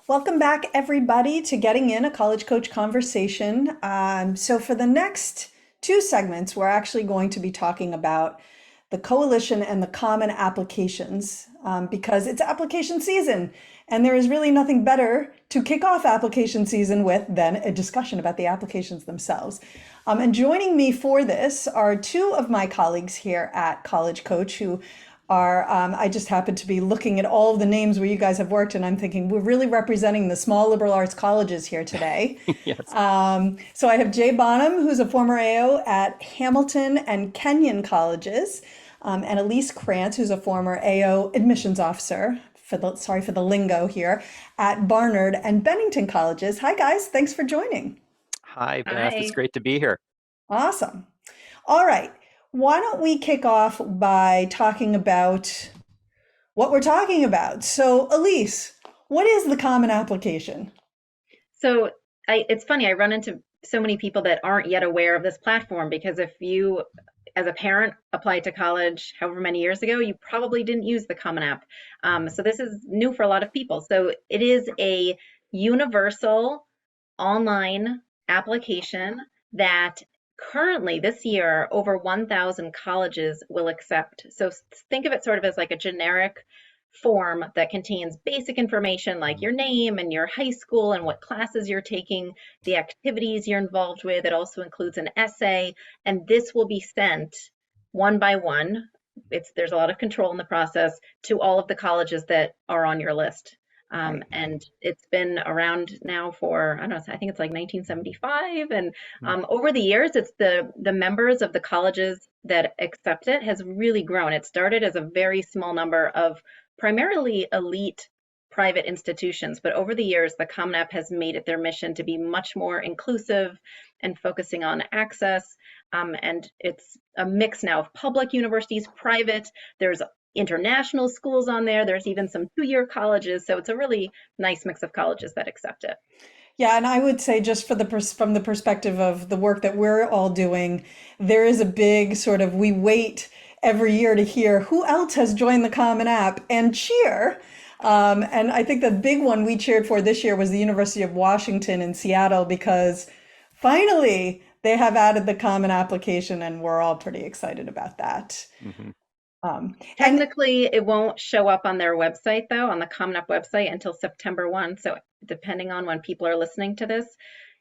Welcome back, everybody, to Getting In, a College Coach Conversation. So, for the next two segments, we're actually going to be talking about the coalition and the common applications because it's application season. And there is really nothing better to kick off application season with than a discussion about the applications themselves. And joining me for this are two of my colleagues here at College Coach who are, I just happen to be looking at all of the names where you guys have worked, and I'm thinking we're really representing the small liberal arts colleges here today. Yes. So I have Jay Bonham, who's a former AO at Hamilton and Kenyon colleges, and Elyse Krantz, who's a former AO admissions officer, sorry for the lingo here, at Barnard and Bennington colleges. Hi guys, thanks for joining. Hi, Beth. It's Hi. great to be here. Awesome. All right. Why don't we kick off by talking about what we're talking about? So, Elise, what is the common application? So it's funny, I run into so many people that aren't yet aware of this platform because if you, as a parent, applied to college however many years ago, you probably didn't use the Common App. So this is new for a lot of people. So it is a universal online application that currently this year over 1,000 colleges will accept. So think of it sort of as like a generic form that contains basic information like your name and your high school and what classes you're taking, the activities you're involved with. It also includes an essay, and this will be sent one by one. There's a lot of control in the process to all of the colleges that are on your list. Right. And it's been around now for, I don't know, I think it's like 1975. And Mm. over the years, it's the members of the colleges that accept it has really grown. It started as a very small number of primarily elite private institutions, but over the years, the Common App has made it their mission to be much more inclusive and focusing on access. And it's a mix now of public universities, private. There's international schools on there. There's even some two-year colleges. So it's a really nice mix of colleges that accept it. Yeah, and I would say just for from the perspective of the work that we're all doing, there is a big sort of we wait every year to hear who else has joined the Common App and cheer. And I think the big one we cheered for this year was the University of Washington in Seattle because finally they have added the Common Application, and we're all pretty excited about that. hmm And Technically, it won't show up on their website, though, on the Common App website until September 1. So depending on when people are listening to this,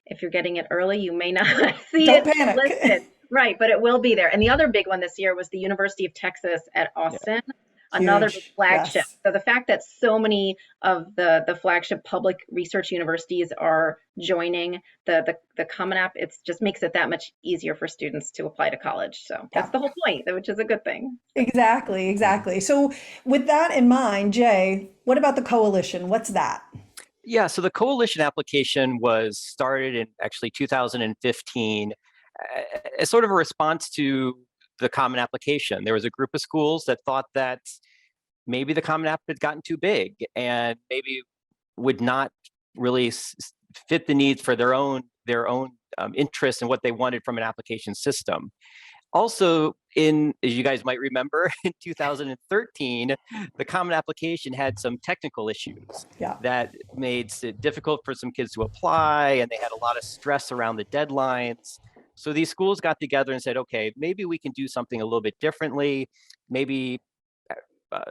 if you're getting it early, you may not see don't it panic. listed. Right, but it will be there. And the other big one this year was the University of Texas at Yeah. Austin, another big Huge. flagship. Yes. So the fact that so many of the flagship public research universities are joining the Common App, it just makes it that much easier for students to apply to college. So that's Yeah. the whole point, which is a good thing. Exactly, exactly. So, with that in mind, Jay, what about the coalition? What's that? Yeah, so the coalition application was started in actually 2015 as sort of a response to the Common Application. There was a group of schools that thought that maybe the Common App had gotten too big and maybe would not really fit the needs for their own interests and what they wanted from an application system. Also, as you guys might remember, in 2013, the Common Application had some technical issues Yeah. that made it difficult for some kids to apply, and they had a lot of stress around the deadlines. So these schools got together and said, okay, maybe we can do something a little bit differently, maybe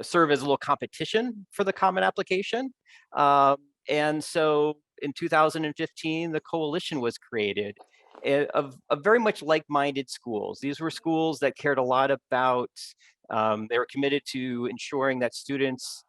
serve as a little competition for the Common Application. And so in 2015, the coalition was created of very much like-minded schools. These were schools that cared a lot about, they were committed to ensuring that students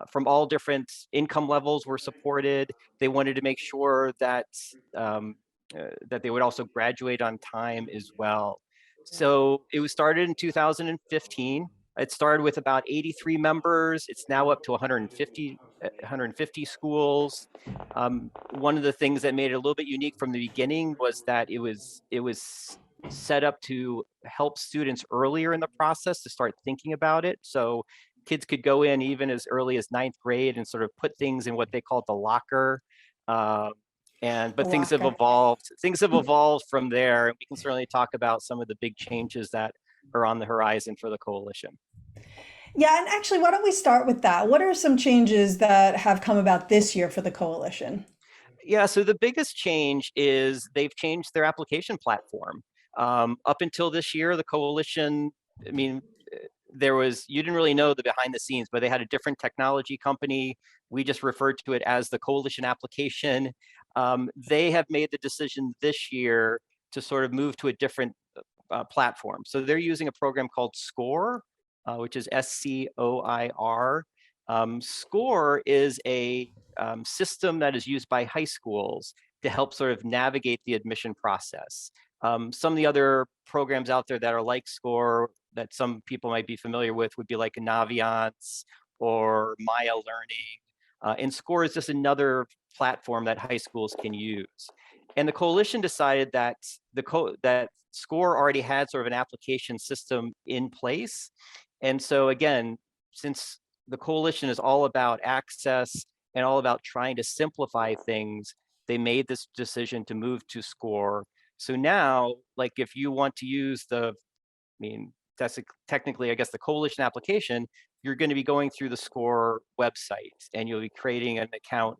from all different income levels were supported. They wanted to make sure that they would also graduate on time as well. So it was started in 2015. It started with about 83 members. It's now up to 150 schools. One of the things that made it a little bit unique from the beginning was that it was set up to help students earlier in the process to start thinking about it. So kids could go in even as early as ninth grade and sort of put things in what they call the locker. Uh, The but things have locker. evolved. Things have evolved from there, and we can certainly talk about some of the big changes that are on the horizon for the coalition. Yeah, and actually, why don't we start with that? What are some changes that have come about this year for the coalition? Yeah, so the biggest change is they've changed their application platform. Up until this year, the coalition, I mean, you didn't really know the behind the scenes, but they had a different technology company. We just referred to it as the coalition application. They have made the decision this year to sort of move to a different platform. So they're using a program called SCORE, which is SCOIR. SCORE is a system that is used by high schools to help sort of navigate the admission process. Some of the other programs out there that are like SCORE that some people might be familiar with would be like Naviance or Maya Learning. And SCORE is just another platform that high schools can use. And the coalition decided that that SCORE already had sort of an application system in place. And so again, since the coalition is all about access and all about trying to simplify things, they made this decision to move to SCORE. So now, like if you want to use I mean, that's technically, I guess, the coalition application, you're going to be going through the SCORE website and you'll be creating an account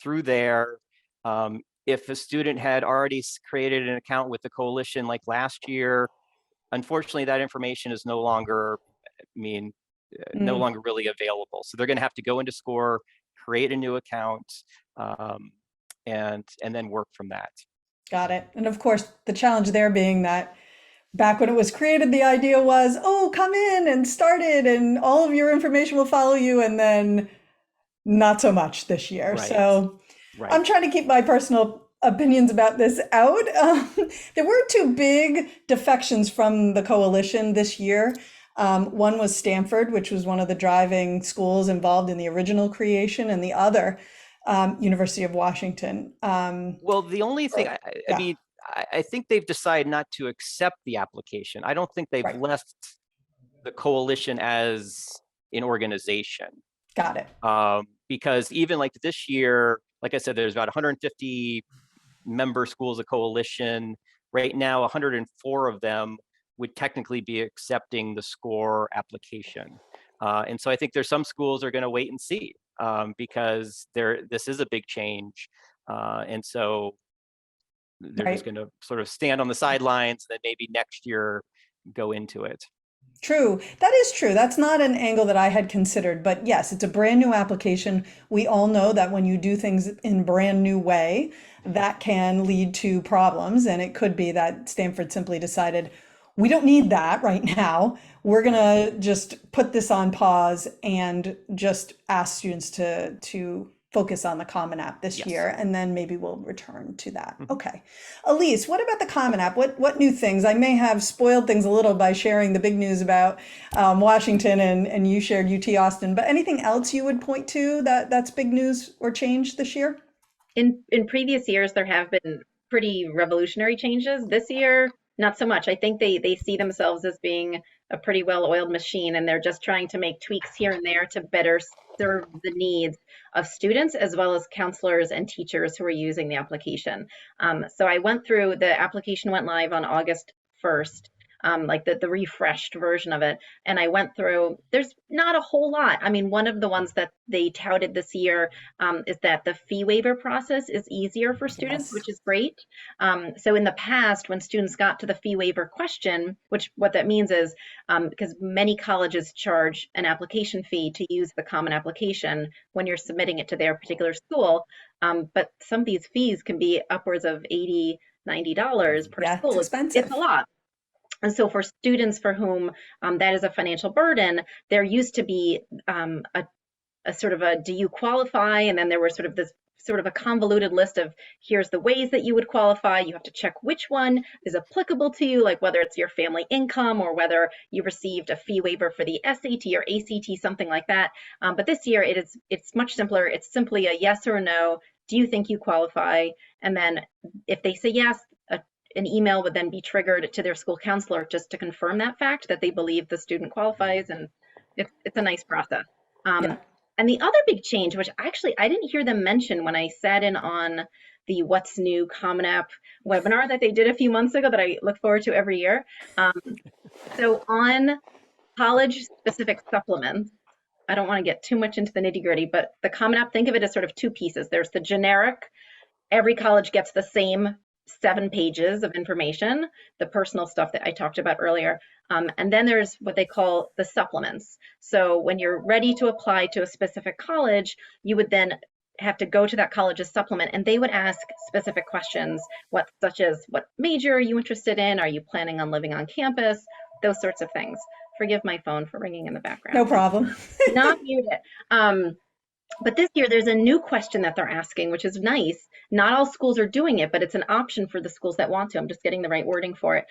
through there. If a student had already created an account with the coalition like last year, unfortunately, that information is no longer, no Mm, longer really available. So they're going to have to go into SCORE, create a new account, um, and then work from that. got it. And of course, the challenge there being that back when it was created, the idea was, oh, come in and start it, and all of your information will follow you. And then not so much this year. Right, So I'm right. trying to keep my personal opinions about this out. There were two big defections from the coalition this year. One was Stanford, which was one of the driving schools involved in the original creation, and the other, University of Washington. Well, the only thing, I Yeah, mean, I think they've decided not to accept the application. I don't think they've right. left the coalition as an organization. Got it. Because even like this year, like I said, there's about 150 member schools of coalition. Right now, 104 of them would technically be accepting the SCORE application. And so I think there's some schools are going to wait and see because this is a big change. And so they're just Right. going to sort of stand on the sidelines, and then maybe next year go into it. True. That is true. That's not an angle that I had considered. But yes, it's a brand new application. We all know that when you do things in brand new way, that can lead to problems. And it could be that Stanford simply decided, we don't need that right now. We're gonna just put this on pause and just ask students to focus on the Common App this Yes. year, and then maybe we'll return to that. Mhm. Okay. Elise, what about the Common App? What new things? I may have spoiled things a little by sharing the big news about Washington, and you shared UT Austin, but anything else you would point to that's big news or change this year? In previous years, there have been pretty revolutionary changes. This year, not so much. I think they see themselves as being a pretty well-oiled machine, and they're just trying to make tweaks here and there to better serve the needs of students as well as counselors and teachers who are using the application. So I went through, the application went live on August 1st. Like the refreshed version of it. And I went through, there's not a whole lot. I mean, one of the ones that they touted this year is that the fee waiver process is easier for students, Yes. which is great. So in the past, when students got to the fee waiver question, which what that means is because many colleges charge an application fee to use the common application when you're submitting it to their particular school. But some of these fees can be upwards of $80, $90 per Yeah, it's school. It's a expensive. lot. And so for students for whom that is a financial burden, there used to be a sort of a do you qualify? And then there was sort of this sort of a convoluted list of here's the ways that you would qualify. You have to check which one is applicable to you, like whether it's your family income or whether you received a fee waiver for the SAT or ACT, something like that. But this year it's much simpler. It's simply a yes or no. Do you think you qualify? And then if they say yes, an email would then be triggered to their school counselor just to confirm that fact that they believe the student qualifies, and it's a nice process. Yeah. And the other big change, which actually I didn't hear them mention when I sat in on the What's New Common App webinar that they did a few months ago that I look forward to every year. So on college-specific supplements. I don't want to get too much into the nitty-gritty, but the Common App, think of it as sort of two pieces. There's the generic, every college gets the same 7 pages of information, the personal stuff that I talked about earlier. And then there's what they call the supplements. So when you're ready to apply to a specific college, you would then have to go to that college's supplement, and they would ask specific questions, such as what major are you interested in? Are you planning on living on campus? Those sorts of things. Forgive my phone for ringing in the background. No problem. Not mute it. But this year, there's a new question that they're asking, which is nice. Not all schools are doing it, but it's an option for the schools that want to. I'm just getting the right wording for it.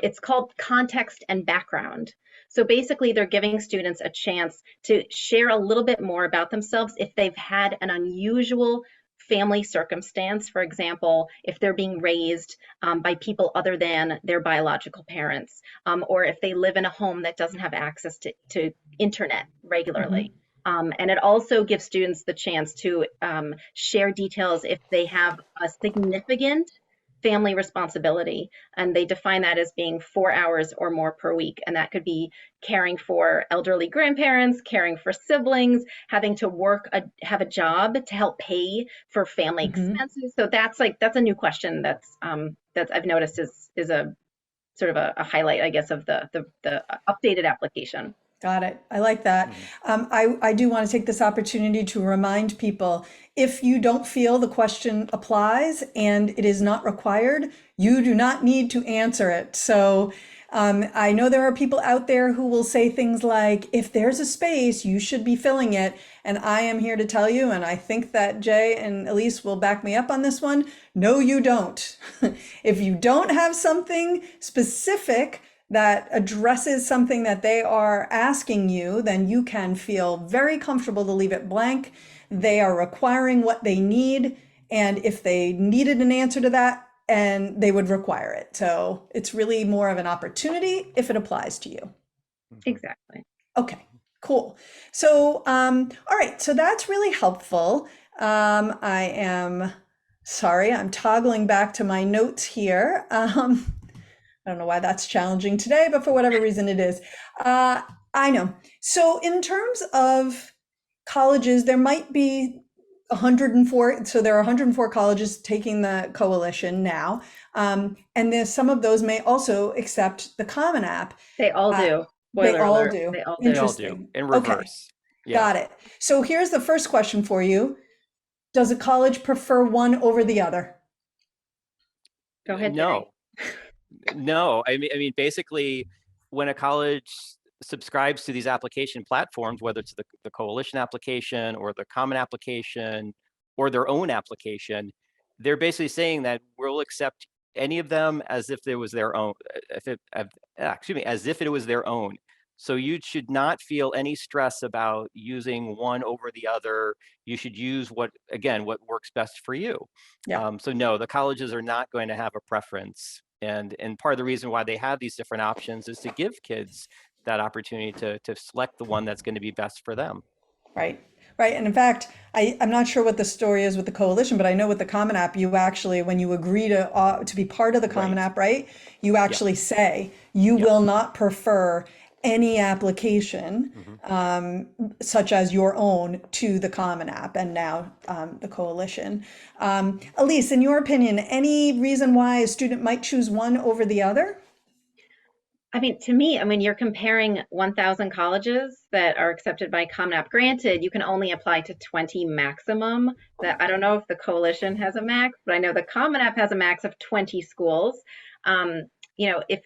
It's called context and background. So basically, they're giving students a chance to share a little bit more about themselves if they've had an unusual family circumstance. For example, if they're being raised by people other than their biological parents, or if they live in a home that doesn't have access to internet regularly. And it also gives students the chance to share details if they have a significant family responsibility. And they define that as being 4 hours or more per week. And that could be caring for elderly grandparents, caring for siblings, having to have a job to help pay for family expenses. So that's a new question that's I've noticed is a sort of a highlight, I guess, of the updated application. Got it. I like that. I do want to take this opportunity to remind people, if you don't feel the question applies and it is not required, you do not need to answer it. So I know there are people out there who will say things like, if there's a space, you should be filling it. And I am here to tell you, and I think that Jay and Elyse will back me up on this one, no, you don't. If you don't have something specific that addresses something that they are asking you, then you can feel very comfortable to leave it blank. They are requiring what they need. And if they needed an answer to that, and they would require it. So it's really more of an opportunity if it applies to you. Exactly. Okay, cool. So, all right, so that's really helpful. I am sorry, I'm toggling back to my notes here. I don't know why that's challenging today, but for whatever reason it is. I know. So in terms of colleges, there might be 104. So there are 104 colleges taking the coalition now. And there's some of those may also accept the Common App. They all do. They Spoiler all alert. do. They all do. They all Interesting. do in reverse. Okay. Got it. So here's the first question for you. Does a college prefer one over the other? Go ahead, No. No, I mean, basically, when a college subscribes to these application platforms, whether it's the coalition application or the common application or their own application, they're basically saying that we'll accept any of them as if it was their own, as if it was their own. So you should not feel any stress about using one over the other. You should use what works best for you. Yeah. So no, the colleges are not going to have a preference. And part of the reason why they have these different options is to give kids that opportunity to select the one that's going to be best for them. Right. Right. And in fact, I'm not sure what the story is with the coalition, but I know with the Common App, you actually, when you agree to be part of the Common App, right, you actually say you will not prefer any application such as your own to the Common App and now the coalition. Elyse, in your opinion, any reason why a student might choose one over the other? I mean, to me, you're comparing 1,000 colleges that are accepted by Common App. Granted, you can only apply to 20 maximum. That I don't know if the coalition has a max, but I know the Common App has a max of 20 schools. If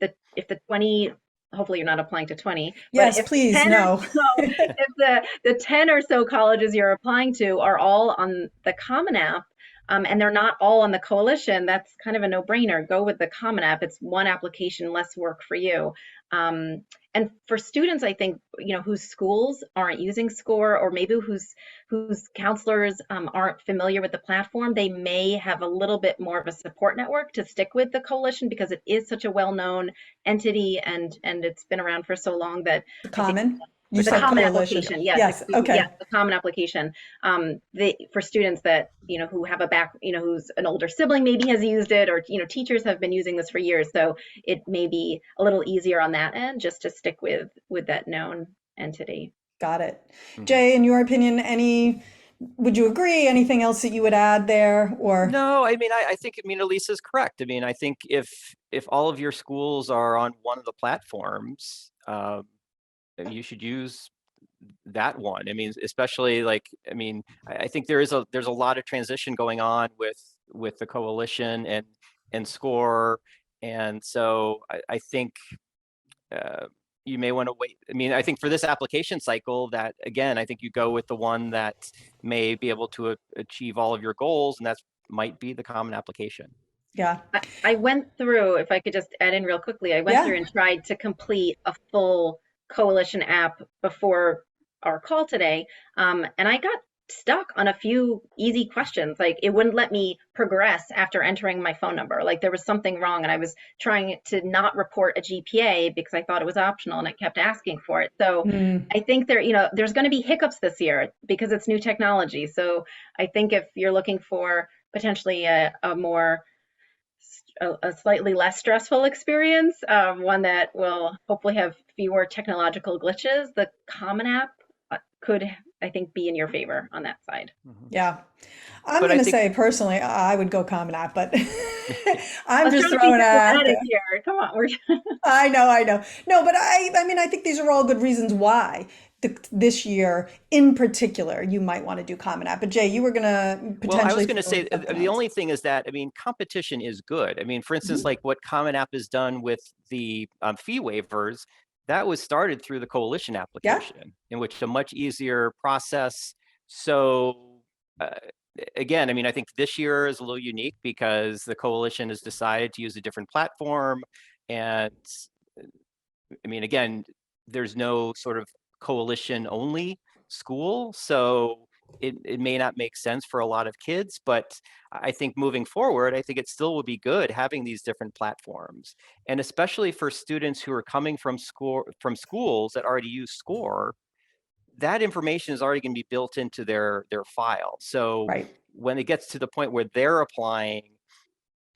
the 20, hopefully you're not applying to 20. Yes, please, no. If the 10 or so colleges you're applying to are all on the Common App, and they're not all on the coalition, that's kind of a no-brainer. Go with the Common App. It's one application, less work for you. And for students, I think, whose schools aren't using SCORE, or maybe whose counselors aren't familiar with the platform, they may have a little bit more of a support network to stick with the coalition because it is such a well-known entity and it's been around for so long that Common. You the said common coalition. application. Yes, Yes. excuse me. Yes, Okay. the common application. For students that, who have who's an older sibling maybe has used it, or, teachers have been using this for years. So it may be a little easier on that end just to stick with that known entity. Got it. Mhm. Jay, in your opinion, would you agree? Anything else that you would add there, or? No, I mean, I think, Elyse is correct. I mean, I think if all of your schools are on one of the platforms, you should use that one. I mean, especially like, I think there's a lot of transition going on with the coalition and SCORE, and so I think you may want to wait. I mean, I think for this application cycle, that again, I think you go with the one that may be able to achieve all of your goals, and that might be the common application. Yeah. I went through, if I could just add in real quickly, I went Yeah. through and tried to complete a full coalition app before our call today. And I got stuck on a few easy questions. Like it wouldn't let me progress after entering my phone number. Like there was something wrong, and I was trying to not report a GPA because I thought it was optional, and it kept asking for it. So Mm, I think there's going to be hiccups this year because it's new technology. So I think if you're looking for potentially a slightly less stressful experience, one that will hopefully have fewer technological glitches, the Common App could, I think, be in your favor on that side. Mhm. yeah. I'm But going I to think, say personally, I would go Common App, but I'm Let's just try to be throwing it out diplomatic there. here. Come on, we're I know, I know. No, but I mean, I think these are all good reasons why this year in particular you might want to do Common App. But Jay, you were going to well, I was potentially going to throw in say something the else. only thing is that, competition is good. I mean, for instance, Mhm. like what Common App has done with the fee waivers, that was started through the coalition Yeah, application, in which a much easier process. So uh, again, I think this year is a little unique because the coalition has decided to use a different platform, and again, there's no sort of coalition only school, so it may not make sense for a lot of kids, but I think moving forward, I think it still would be good having these different platforms, and especially for students who are coming from schools that already use SCORE, that information is already going to be built into their file. So right. when it gets to the point where they're applying,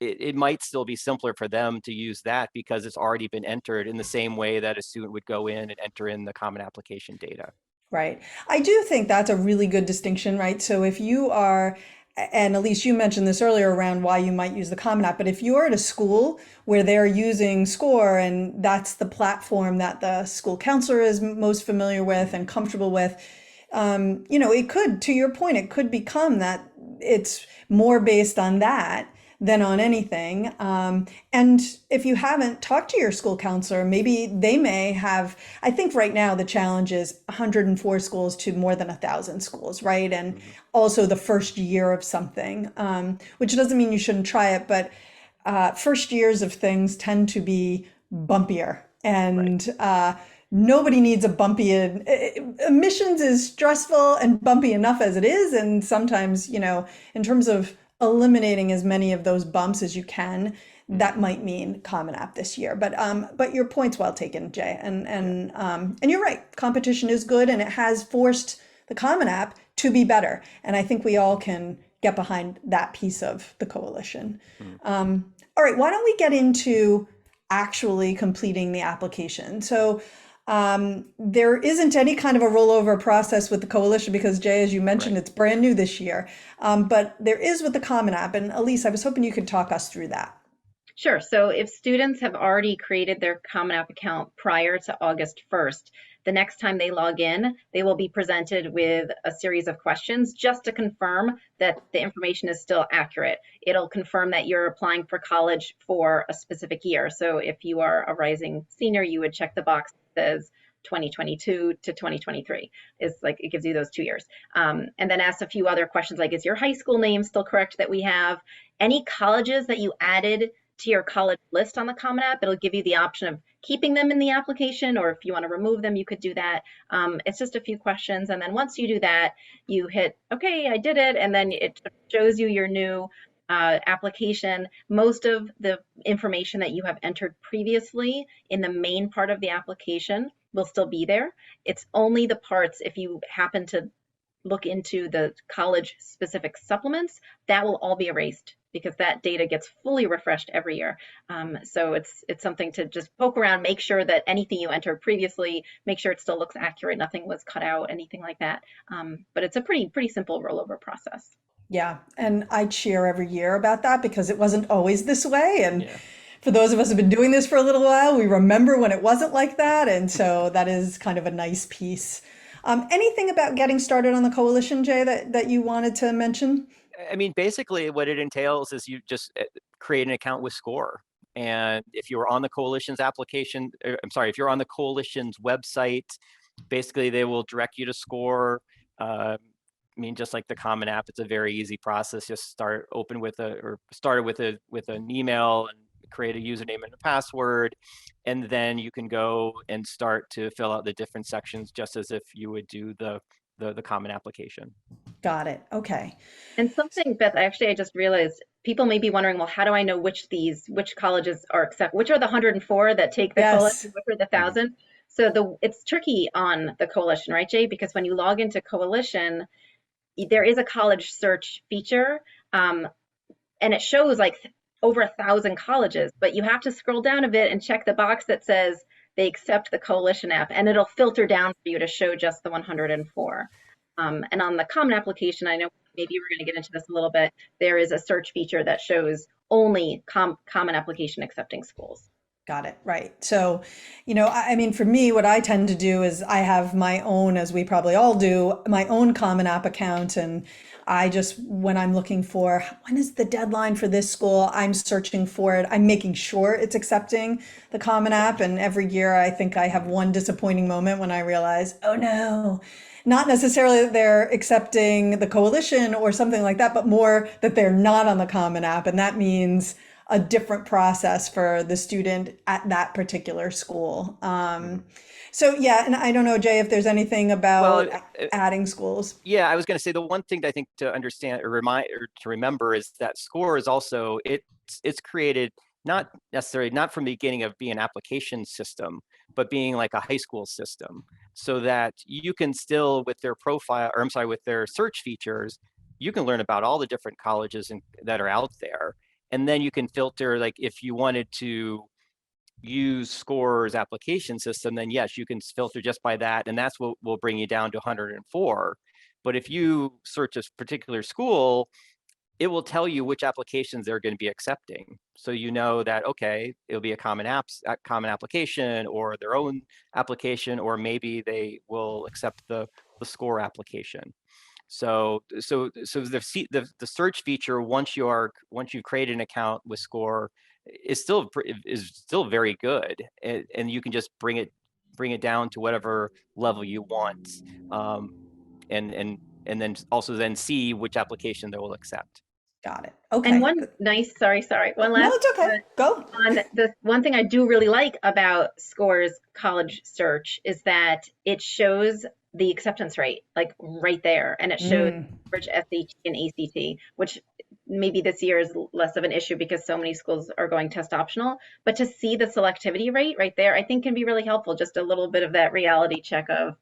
it might still be simpler for them to use that because it's already been entered in the same way that a student would go in and enter in the common application data. Right. I do think that's a really good distinction, right? So if you are, and Elise, you mentioned this earlier around why you might use the Common App, but if you're at a school where they're using SCORE and that's the platform that the school counselor is most familiar with and comfortable with, it could, to your point, it could become that it's more based on that than on anything. And if you haven't talked to your school counselor, maybe they may have. I think right now the challenge is 104 schools to more than 1,000 schools, right? And Mhm. also the first year of something, which doesn't mean you shouldn't try it, but first years of things tend to be bumpier. Right. And nobody needs a bumpy admissions is stressful and bumpy enough as it is, and sometimes in terms of eliminating as many of those bumps as you can, that Mhm. might mean Common App this year. But your point's well taken, Jay, Yeah. and you're right, competition is good, and it has forced the Common App to be better, and I think we all can get behind that piece of the coalition. Mhm. All right, why don't we get into actually completing the application? So there isn't any kind of a rollover process with the coalition because, Jay, as you mentioned, Right. it's brand new this year. But there is with the Common App. And Elise, I was hoping you could talk us through that. Sure. So if students have already created their Common App account prior to August 1st, the next time they log in, they will be presented with a series of questions just to confirm that the information is still accurate. It'll confirm that you're applying for college for a specific year. So if you are a rising senior, you would check the box that says 2022 to 2023. Is like it gives you those 2 years. And then ask a few other questions like, is your high school name still correct that we have? Any colleges that you added to your college list on the Common App, it'll give you the option of keeping them in the application, or if you want to remove them, you could do that. It's just a few questions. And then once you do that, you hit, okay, I did it. And then it shows you your new application. Most of the information that you have entered previously in the main part of the application will still be there. It's only the parts, if you happen to look into the college specific supplements, that will all be erased because that data gets fully refreshed every year. So it's something to just poke around, make sure that anything you entered previously, make sure it still looks accurate, nothing was cut out, anything like that. But it's a pretty simple rollover process. Yeah, and I cheer every year about that because it wasn't always this way. And Yeah. for those of us who've been doing this for a little while, we remember when it wasn't like that. And so that is kind of a nice piece. Anything about getting started on the coalition, Jay, that you wanted to mention? I mean, basically what it entails is you just create an account with SCORE. And if you're on the coalition's application, I'm sorry, if you're on the coalition's website, basically they will direct you to SCORE. I mean, just like the Common App, it's a very easy process. Just start with an email and create a username and a password, and then you can go and start to fill out the different sections just as if you would do the Common application. Got it. Okay. And something, Beth, actually, I just realized people may be wondering, well, how do I know which colleges are which are the 104 that take the Yes. coalition, which are the 1,000? So it's tricky on the coalition, right, Jay? Because when you log into coalition, there is a college search feature, and it shows like over 1,000 colleges, but you have to scroll down a bit and check the box that says they accept the coalition app, and it'll filter down for you to show just the 104. And on the Common application, I know maybe we're going to get into this a little bit, there is a search feature that shows only Common application accepting schools. Got it. Right. So, I mean, for me, what I tend to do is I have my own, as we probably all do, my own Common App account. And I just, when I'm looking for, when is the deadline for this school, I'm searching for it. I'm making sure it's accepting the Common App. And every year, I think I have one disappointing moment when I realize, oh no, not necessarily that they're accepting the coalition or something like that, but more that they're not on the Common App. And that means a different process for the student at that particular school. So yeah, and I don't know, Jay, if there's anything about adding schools. Yeah, I was going to say the one thing that I think to understand or to remember is that SCORE is also it's created not from the beginning of being an application system, but being like a high school system, so that you can still with their search features, you can learn about all the different colleges that are out there. And then you can filter, like if you wanted to use SCORE's application system, then yes, you can filter just by that. And that's what will bring you down to 104. But if you search a particular school, it will tell you which applications they're going to be accepting. So you know that, okay, it'll be a common application or their own application, or maybe they will accept the SCORE application. So the search feature once you've created an account with SCORE is still very good, and you can just bring it down to whatever level you want, and then also then see which application they will accept. Got it. Okay. And one nice, sorry, one No, last. it's okay. Go. On the one thing I do really like about SCORE's college search is that it shows the acceptance rate, like right there, and it shows average SAT and ACT, which maybe this year is less of an issue because so many schools are going test optional. But to see the selectivity rate right there, I think can be really helpful. Just a little bit of that reality check of,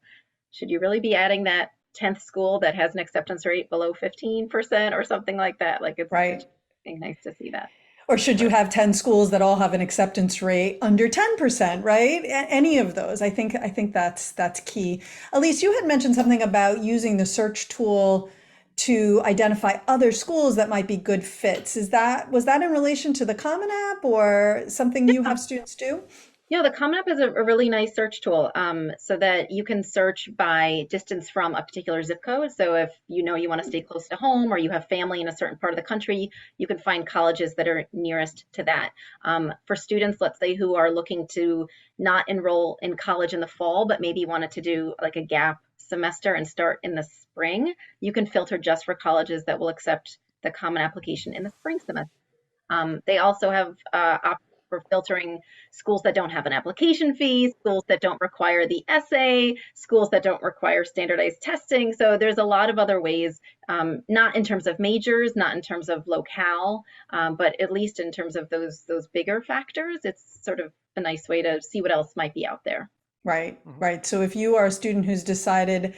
should you really be adding that 10th school that has an acceptance rate below 15% or something like that? Like it's right. Nice to see that. Or should you have 10 schools that all have an acceptance rate under 10%, right? Any of those. I think that's key. Elyse, you had mentioned something about using the search tool to identify other schools that might be good fits. Was that in relation to the Common App or something you have students do? Yeah, the Common App is a really nice search tool, so that you can search by distance from a particular zip code. So if you want to stay close to home or you have family in a certain part of the country, you can find colleges that are nearest to that. For students, let's say, who are looking to not enroll in college in the fall, but maybe wanted to do like a gap semester and start in the spring, you can filter just for colleges that will accept the Common application in the spring semester. They also have options for filtering schools that don't have an application fee, schools that don't require the essay, schools that don't require standardized testing. So there's a lot of other ways, not in terms of majors, not in terms of locale, but at least in terms of those bigger factors. It's sort of a nice way to see what else might be out there. Right, Mhm. right. So if you are a student who's decided,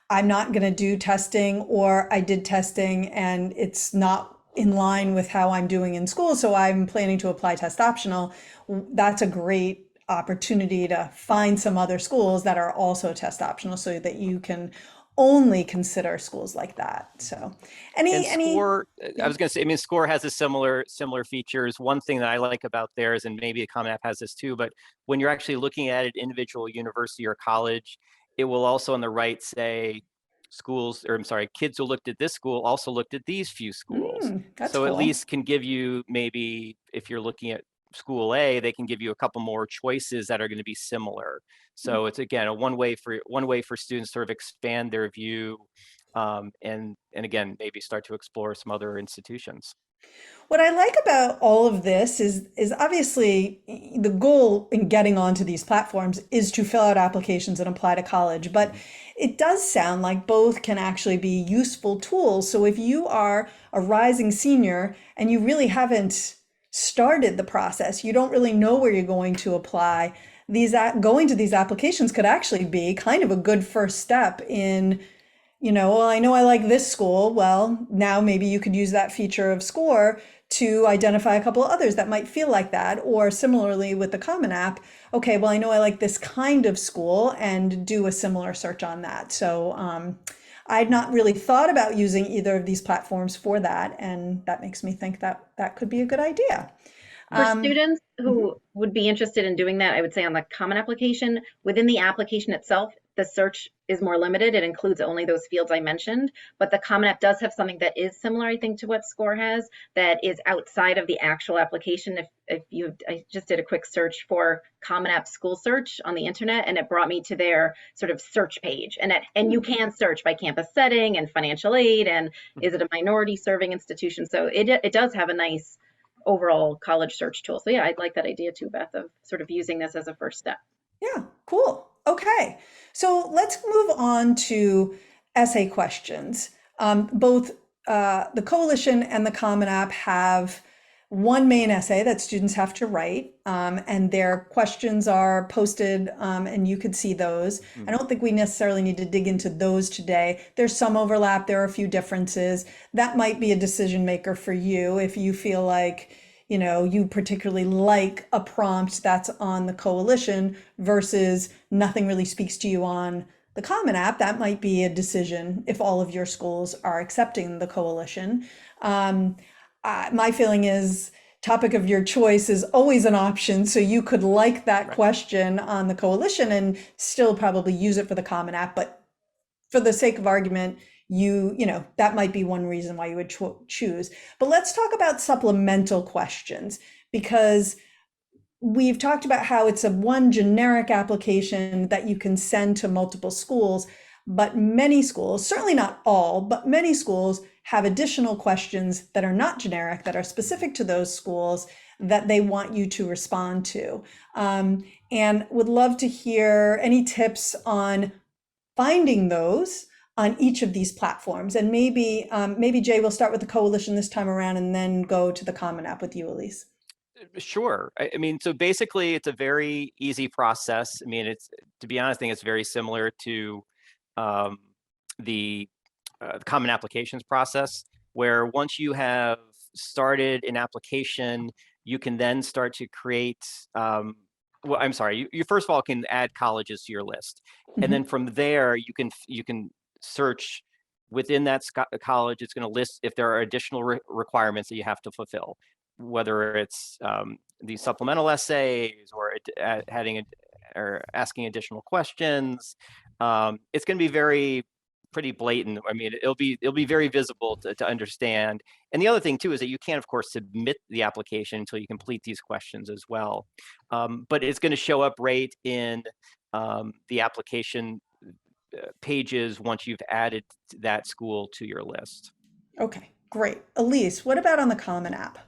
I'm not going to do testing, or I did testing and it's not in line with how I'm doing in school, so I'm planning to apply test optional, that's a great opportunity to find some other schools that are also test optional so that you can only consider schools like that. So, And any, SCORE, I yeah. was going to say, I mean, SCORE has a similar features. One thing that I like about theirs, and maybe a Common App has this too, but when you're actually looking at an individual university or college, it will also on the right say schools, or I'm sorry, kids who looked at this school also looked at these few schools. That's So at cool. least can give you, maybe if you're looking at school A, they can give you a couple more choices that are going to be similar. So it's again a one way for students to sort of expand their view, and again, maybe start to explore some other institutions. What I like about all of this is obviously the goal in getting onto these platforms is to fill out applications and apply to college, but Mhm. it does sound like both can actually be useful tools. So if you are a rising senior and you really haven't started the process, you don't really know where you're going to apply, going to these applications could actually be kind of a good first step in, well, I know I like this school. Well, now maybe you could use that feature of SCORE to identify a couple of others that might feel like that. Or similarly with the Common App, okay, well, I know I like this kind of school and do a similar search on that. So I'd not really thought about using either of these platforms for that. And that makes me think that that could be a good idea. For Um, students mhm. who would be interested in doing that, I would say on the Common Application, within the application itself, the search is more limited. It includes only those fields I mentioned, but the Common App does have something that is similar, I think, to what SCORE has, that is outside of the actual application. I just did a quick search for Common App school search on the internet, and it brought me to their sort of search page. And you can search by campus setting and financial aid, and is it a minority serving institution? So it does have a nice overall college search tool. So yeah, I'd like that idea too, Beth, of sort of using this as a first step. Yeah, cool. Okay. So let's move on to essay questions. Both the Coalition and the Common App have one main essay that students have to write, and their questions are posted, and you could see those. I Mhm. don't think we necessarily need to dig into those today. There's some overlap, there are a few differences. That might be a decision maker for you if you feel like, you particularly like a prompt that's on the Coalition versus nothing really speaks to you on the Common App. That might be a decision if all of your schools are accepting the Coalition. Um, my feeling is topic of your choice is always an option. So you could like that Right. question on the Coalition and still probably use it for the Common App. But for the sake of argument, that might be one reason why you would choose. But let's talk about supplemental questions, because we've talked about how it's a one generic application that you can send to multiple schools, but many schools, certainly not all, but many schools have additional questions that are not generic, that are specific to those schools that they want you to respond to. And would love to hear any tips on finding those on each of these platforms. And maybe Jay, will start with the Coalition this time around and then go to the Common App with you, Elyse. Sure. I mean, so basically, it's a very easy process. I mean, to be honest, I think it's very similar to um, the common applications process, where once you have started an application, you can then start to create. Well, I'm sorry. You first of all can add colleges to your list, and then Mhm. from there you can search within that college. It's going to list if there are additional requirements that you have to fulfill, whether it's these supplemental essays or or asking additional questions. It's going to be pretty blatant. I mean, it'll be very visible to understand. And the other thing too is that you can't, of course, submit the application until you complete these questions as well. But it's going to show up right in the application pages once you've added that school to your list. Okay, great. Elise, what about on the Common App?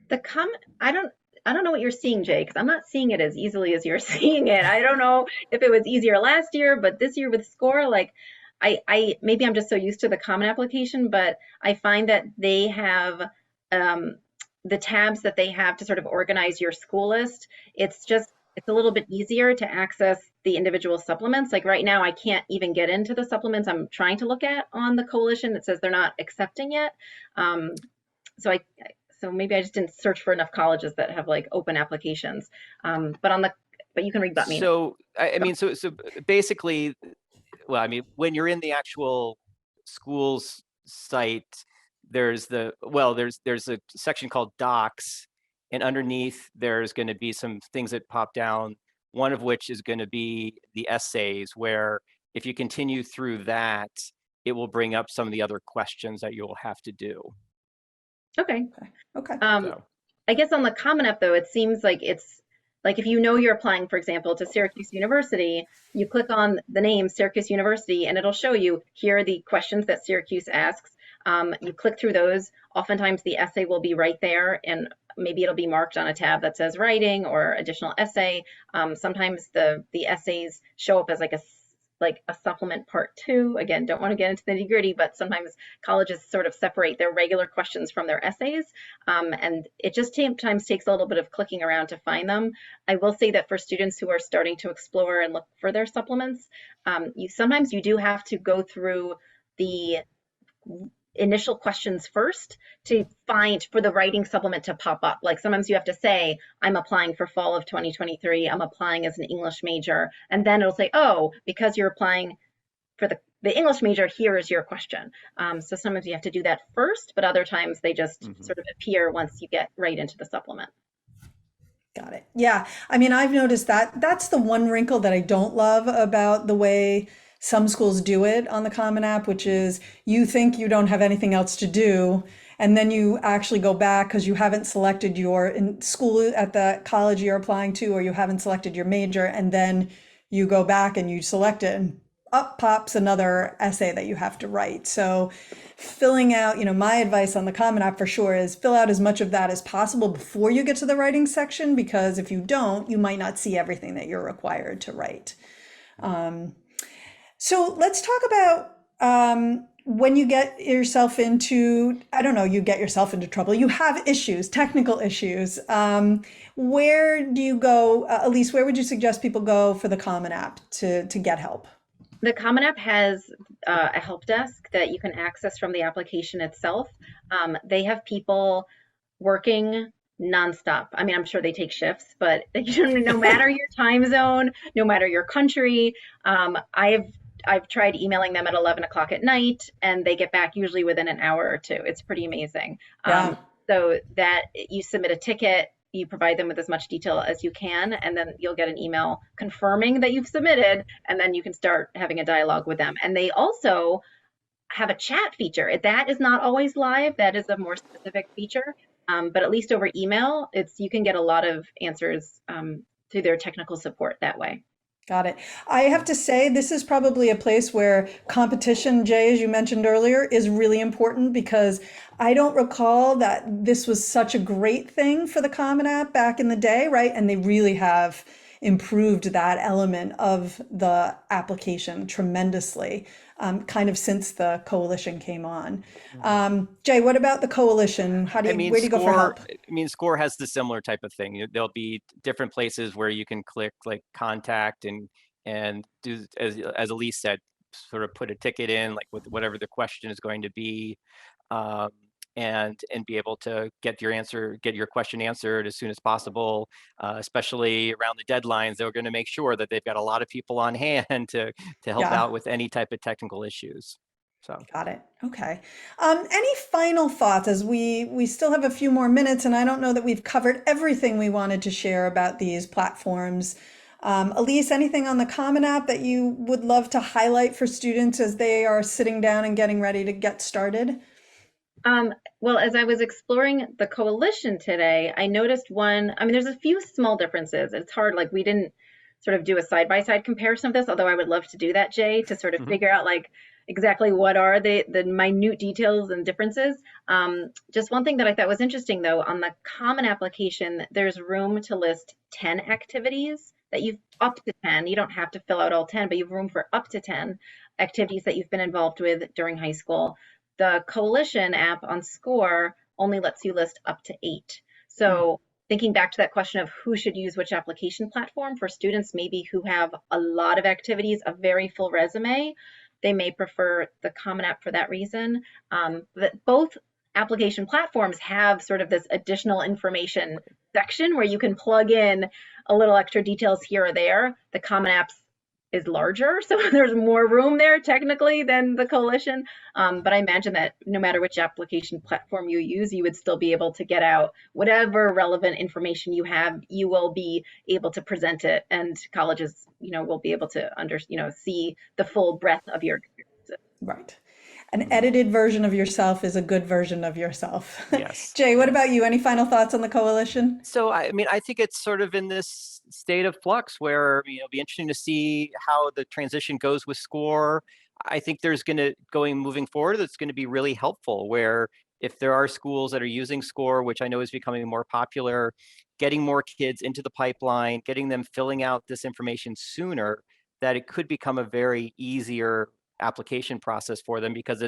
The com I don't know what you're seeing, Jay, because I'm not seeing it as easily as you're seeing it. I don't know if it was easier last year, but this year with SCORE, like I maybe I'm just so used to the Common Application, but I find that they have um, the tabs that they have to sort of organize your school list. It's just it's a little bit easier to access the individual supplements. Like right now, I can't even get into the supplements I'm trying to look at on the coalition. It says they're not accepting yet. Um, so I, so maybe I just didn't search for enough colleges that have like open applications. But you can rebut me. So I mean, so basically, well, I mean, when you're in the actual school's site, there's a section called docs, and underneath there's going to be some things that pop down. One of which is going to be the essays, where if you continue through that, it will bring up some of the other questions that you'll have to do. Okay. Okay. So. I guess on the Common App though, it seems like it's like if you know you're applying, for example, to Syracuse University, you click on the name Syracuse University and it'll show you here are the questions that Syracuse asks. You click through those. Oftentimes the essay will be right there, and maybe it'll be marked on a tab that says writing or additional essay. Sometimes the essays show up as like a supplement part 2. Again, don't want to get into the nitty-gritty, but sometimes colleges sort of separate their regular questions from their essays. And it just sometimes takes a little bit of clicking around to find them. I will say that for students who are starting to explore and look for their supplements, sometimes you do have to go through the initial questions first to find for the writing supplement to pop up. Like sometimes you have to say, I'm applying for fall of 2023, I'm applying as an English major, and then it'll say, oh, because you're applying for the English major, here is your question. So sometimes you have to do that first, but other times they just sort of appear once you get right into the supplement. Got it. Yeah. I mean, I've noticed that that's the one wrinkle that I don't love about the way some schools do it on the Common App, which is you think you don't have anything else to do, and then you actually go back because you haven't selected your school at the college you're applying to, or you haven't selected your major, and then you go back and you select it, and up pops another essay that you have to write. So filling out, my advice on the Common App for sure is fill out as much of that as possible before you get to the writing section, because if you don't, you might not see everything that you're required to write. So let's talk about when you get yourself into, I don't know, you get yourself into trouble, you have issues, technical issues. Where do you go, Elyse, where would you suggest people go for the Common App to get help? The Common App has a help desk that you can access from the application itself. They have people working nonstop. I mean, I'm sure they take shifts, but no matter your time zone, no matter your country, I've tried emailing them at 11 o'clock at night, and they get back usually within an hour or two. It's pretty amazing. Yeah. So that you submit a ticket, you provide them with as much detail as you can, and then you'll get an email confirming that you've submitted, and then you can start having a dialogue with them. And they also have a chat feature. That is not always live. That is a more specific feature. But at least over email, you can get a lot of answers through their technical support that way. Got it. I have to say, this is probably a place where competition, Jay, as you mentioned earlier, is really important, because I don't recall that this was such a great thing for the Common App back in the day, right? And they really have improved that element of the application tremendously, kind of since the coalition came on. Jay, what about the coalition? Where do you go for help? I mean, SCORE has the similar type of thing. There'll be different places where you can click like contact and do, as Elyse said, sort of put a ticket in, like with whatever the question is going to be. And be able to get your question answered as soon as possible, especially around the deadlines. They're going to make sure that they've got a lot of people on hand to help out with any type of technical issues. So got it. Okay. Any final thoughts, as we still have a few more minutes, and I don't know that we've covered everything we wanted to share about these platforms. Elyse, anything on the Common App that you would love to highlight for students as they are sitting down and getting ready to get started? Well, as I was exploring the coalition today, I noticed there's a few small differences. It's hard, like we didn't sort of do a side-by-side comparison of this, although I would love to do that, Jay, to sort of figure out like exactly what are the minute details and differences. Just one thing that I thought was interesting though, on the Common application, there's room to list 10 activities that you've up to 10. You don't have to fill out all 10, but you have room for up to 10 activities that you've been involved with during high school. The coalition app on SCORE only lets you list up to 8. So thinking back to that question of who should use which application platform, for students maybe who have a lot of activities, a very full resume, they may prefer the Common App for that reason. But both application platforms have sort of this additional information section where you can plug in a little extra details here or there. The Common Apps is larger, so there's more room there technically than the Coalition. But I imagine that no matter which application platform you use, you would still be able to get out whatever relevant information you have. You will be able to present it, and colleges, will be able to see the full breadth of your experiences. Right. An edited version of yourself is a good version of yourself. Yes. Jay, what yes. about you? Any final thoughts on the Coalition? So, I mean, I think it's sort of in this state of flux where, it'll be interesting to see how the transition goes with SCORE. I think there's moving forward, that's going to be really helpful, where if there are schools that are using SCORE, which I know is becoming more popular, getting more kids into the pipeline, getting them filling out this information sooner, that it could become a very easier application process for them, because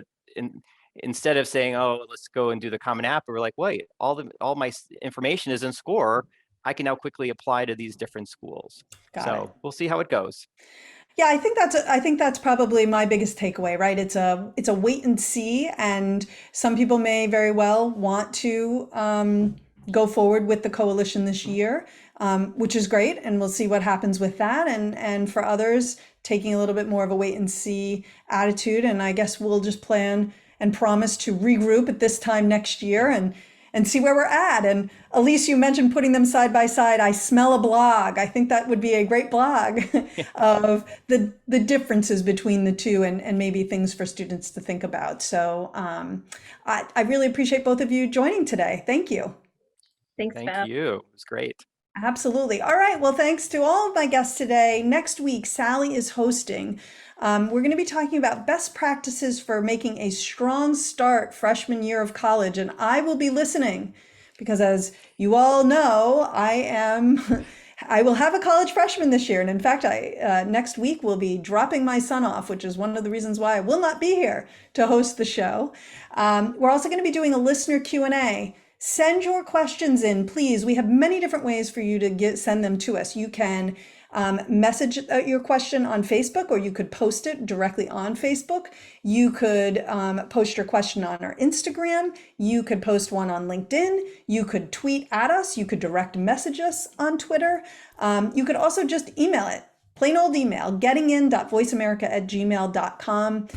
instead of saying, oh, let's go and do the Common App, we're like, wait, all my information is in SCORE. I can now quickly apply to these different schools. Got it. We'll see how it goes. Yeah, I think that's probably my biggest takeaway, right? It's a wait and see, and some people may very well want to go forward with the Coalition this year, which is great, and we'll see what happens with that. And for others, taking a little bit more of a wait and see attitude, and I guess we'll just plan and promise to regroup at this time next year and see where we're at. And Elyse, you mentioned putting them side by side. I smell a blog. I think that would be a great blog of the differences between the two, and maybe things for students to think about. So I really appreciate both of you joining today. Thank you. Thanks, Thank Beth. you. It was great. Absolutely. All right. Well, thanks to all of my guests today. Next week, Sally is hosting. We're going to be talking about best practices for making a strong start freshman year of college. And I will be listening because, as you all know, I will have a college freshman this year. And in fact, next week will be dropping my son off, which is one of the reasons why I will not be here to host the show. We're also going to be doing a listener Q&A. Send your questions in, please. We have many different ways for you to send them to us. You can message your question on Facebook, or you could post it directly on Facebook. You could post your question on our Instagram. You could post one on LinkedIn. You could tweet at us. You could direct message us on Twitter. You could also just email it. Plain old email, gettingin.voiceamerica@gmail.com.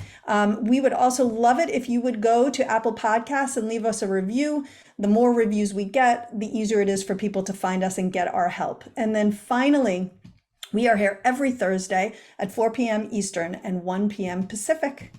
We would also love it if you would go to Apple Podcasts and leave us a review. The more reviews we get, the easier it is for people to find us and get our help. And then finally, we are here every Thursday at 4 p.m. Eastern and 1 p.m. Pacific.